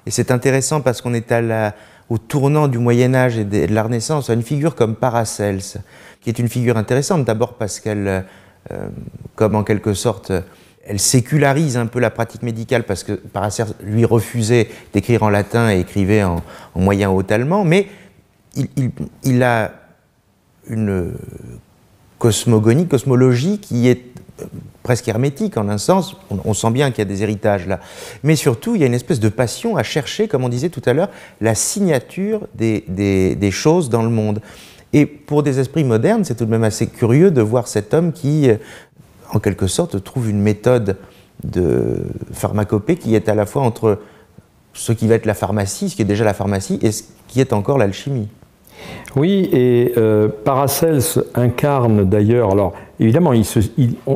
Et c'est intéressant parce qu'on est au tournant du Moyen-Âge et de la Renaissance, à une figure comme Paracelse, qui est une figure intéressante, d'abord parce qu'elle, comme en quelque sorte, elle sécularise un peu la pratique médicale, parce que Paracelse lui refusait d'écrire en latin et écrivait en moyen haut allemand, mais il a une cosmologie qui est presque hermétique en un sens. On sent bien qu'il y a des héritages là. Mais surtout, il y a une espèce de passion à chercher, comme on disait tout à l'heure, la signature des choses dans le monde. Et pour des esprits modernes, c'est tout de même assez curieux de voir cet homme qui, en quelque sorte, trouve une méthode de pharmacopée qui est à la fois entre ce qui va être la pharmacie, ce qui est déjà la pharmacie, et ce qui est encore l'alchimie. Oui, et Paracelse incarne d'ailleurs, alors évidemment,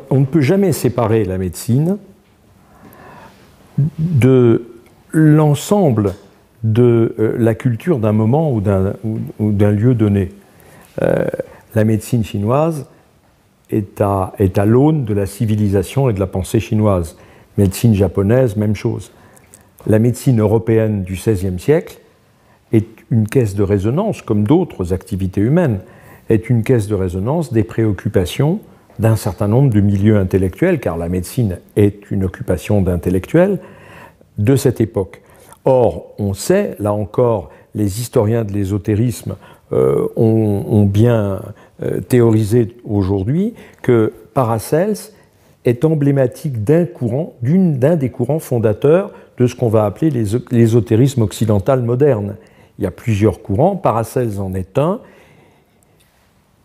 on ne peut jamais séparer la médecine de l'ensemble de la culture d'un moment ou d'un lieu donné. La médecine chinoise est à l'aune de la civilisation et de la pensée chinoise. Médecine japonaise, même chose. La médecine européenne du XVIe siècle est une caisse de résonance, comme d'autres activités humaines, est une caisse de résonance des préoccupations d'un certain nombre de milieux intellectuels, car la médecine est une occupation d'intellectuels de cette époque. Or, on sait, là encore, les historiens de l'ésotérisme ont bien théorisé aujourd'hui que Paracelse est emblématique d'un des courants fondateurs de ce qu'on va appeler l'ésotérisme occidental moderne. Il y a plusieurs courants, Paracelse en est un.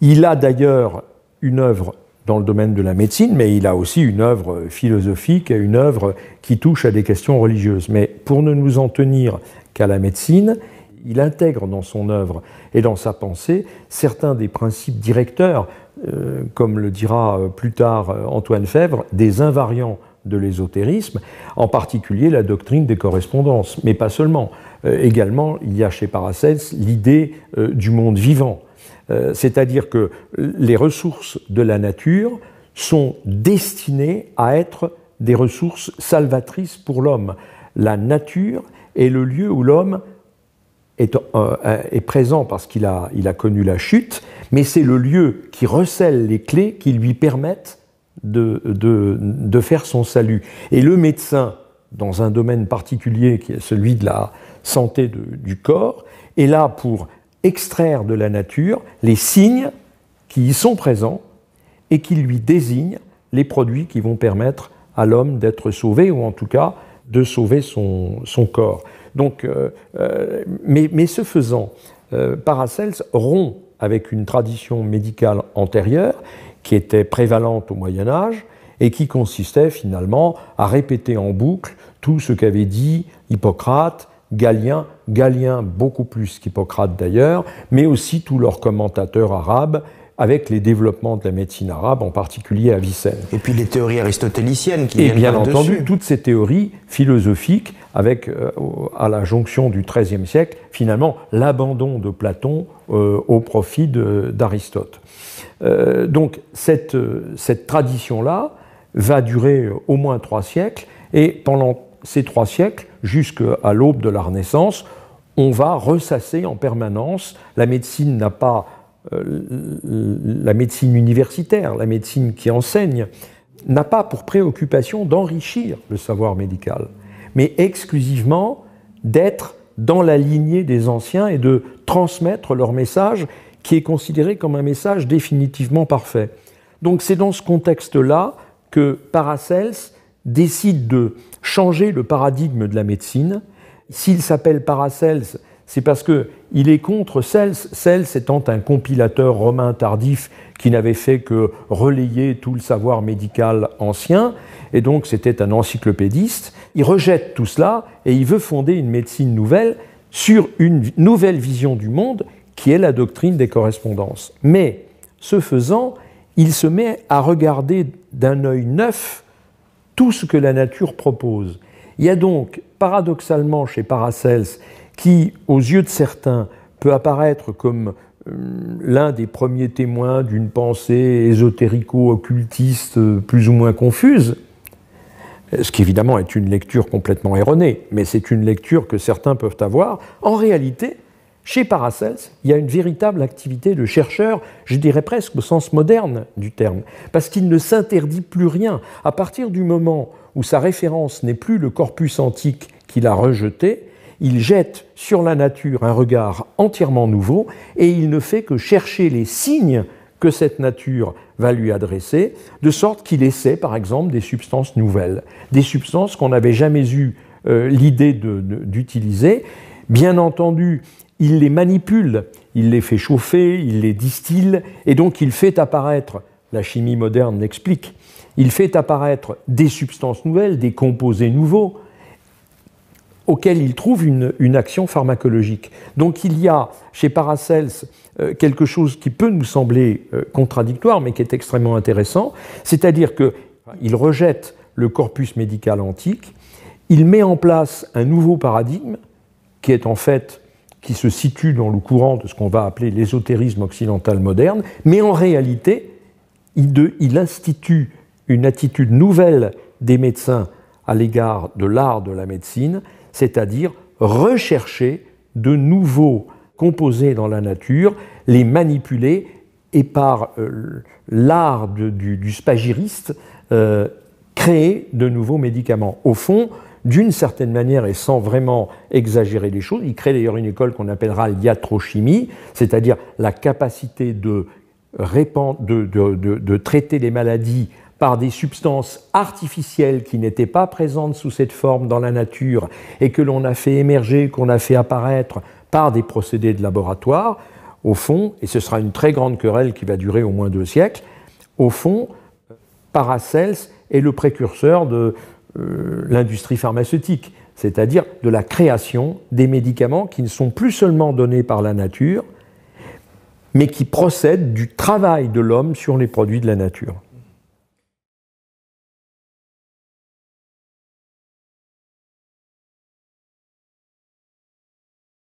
Il a d'ailleurs une œuvre dans le domaine de la médecine, mais il a aussi une œuvre philosophique et une œuvre qui touche à des questions religieuses. Mais pour ne nous en tenir qu'à la médecine, il intègre dans son œuvre et dans sa pensée certains des principes directeurs, comme le dira plus tard Antoine Fèvre, des invariants de l'ésotérisme, en particulier la doctrine des correspondances, mais pas seulement. Également, il y a chez Paracelse l'idée du monde vivant, c'est-à-dire que les ressources de la nature sont destinées à être des ressources salvatrices pour l'homme. La nature est le lieu où l'homme est présent parce qu'il a connu la chute, mais c'est le lieu qui recèle les clés qui lui permettent de faire son salut. Et le médecin, dans un domaine particulier qui est celui de la santé du corps, est là pour extraire de la nature les signes qui y sont présents et qui lui désignent les produits qui vont permettre à l'homme d'être sauvé, ou en tout cas de sauver son corps. Donc, mais ce faisant, Paracelse rompt avec une tradition médicale antérieure qui était prévalente au Moyen-Âge et qui consistait finalement à répéter en boucle tout ce qu'avait dit Hippocrate, Galien beaucoup plus qu'Hippocrate d'ailleurs, mais aussi tous leurs commentateurs arabes, avec les développements de la médecine arabe, en particulier Avicenne. Et puis les théories aristotéliciennes qui viennent par-dessus. Et bien entendu, dessus. Toutes ces théories philosophiques, avec, à la jonction du XIIIe siècle, finalement, l'abandon de Platon au profit d'Aristote. Donc, cette tradition-là va durer au moins 3 siècles, et pendant ces 3 siècles, jusqu'à l'aube de la Renaissance, on va ressasser en permanence. La médecine n'a pas... la médecine universitaire, la médecine qui enseigne, n'a pas pour préoccupation d'enrichir le savoir médical, mais exclusivement d'être dans la lignée des anciens et de transmettre leur message qui est considéré comme un message définitivement parfait. Donc c'est dans ce contexte-là que Paracelse décide de changer le paradigme de la médecine. S'il s'appelle Paracelse, c'est parce qu'il est contre Celse, Celse étant un compilateur romain tardif qui n'avait fait que relayer tout le savoir médical ancien, et donc c'était un encyclopédiste. Il rejette tout cela et il veut fonder une médecine nouvelle sur une nouvelle vision du monde qui est la doctrine des correspondances. Mais, ce faisant, il se met à regarder d'un œil neuf tout ce que la nature propose. Il y a donc, paradoxalement chez Paracelse, qui, aux yeux de certains, peut apparaître comme l'un des premiers témoins d'une pensée ésotérico-occultiste plus ou moins confuse, ce qui évidemment est une lecture complètement erronée, mais c'est une lecture que certains peuvent avoir. En réalité, chez Paracels, il y a une véritable activité de chercheur, je dirais presque au sens moderne du terme, parce qu'il ne s'interdit plus rien. À partir du moment où sa référence n'est plus le corpus antique qu'il a rejeté, il jette sur la nature un regard entièrement nouveau et il ne fait que chercher les signes que cette nature va lui adresser, de sorte qu'il essaie, par exemple, des substances nouvelles, des substances qu'on n'avait jamais eu l'idée d'utiliser. Bien entendu, il les manipule, il les fait chauffer, il les distille, et donc il fait apparaître, la chimie moderne l'explique, il fait apparaître des substances nouvelles, des composés nouveaux, auxquels il trouve une action pharmacologique. Donc il y a chez Paracels quelque chose qui peut nous sembler contradictoire, mais qui est extrêmement intéressant, c'est-à-dire qu'il rejette le corpus médical antique, il met en place un nouveau paradigme qui est en fait, qui se situe dans le courant de ce qu'on va appeler l'ésotérisme occidental moderne, mais en réalité, il institue une attitude nouvelle des médecins à l'égard de l'art de la médecine, c'est-à-dire rechercher de nouveaux composés dans la nature, les manipuler et par l'art du spagyriste créer de nouveaux médicaments. Au fond, d'une certaine manière et sans vraiment exagérer les choses, il crée d'ailleurs une école qu'on appellera l'iatrochimie, c'est-à-dire la capacité de traiter les maladies par des substances artificielles qui n'étaient pas présentes sous cette forme dans la nature et que l'on a fait émerger, qu'on a fait apparaître par des procédés de laboratoire, au fond, et ce sera une très grande querelle qui va durer au moins 2 siècles, au fond, Paracels est le précurseur de l'industrie pharmaceutique, c'est-à-dire de la création des médicaments qui ne sont plus seulement donnés par la nature, mais qui procèdent du travail de l'homme sur les produits de la nature.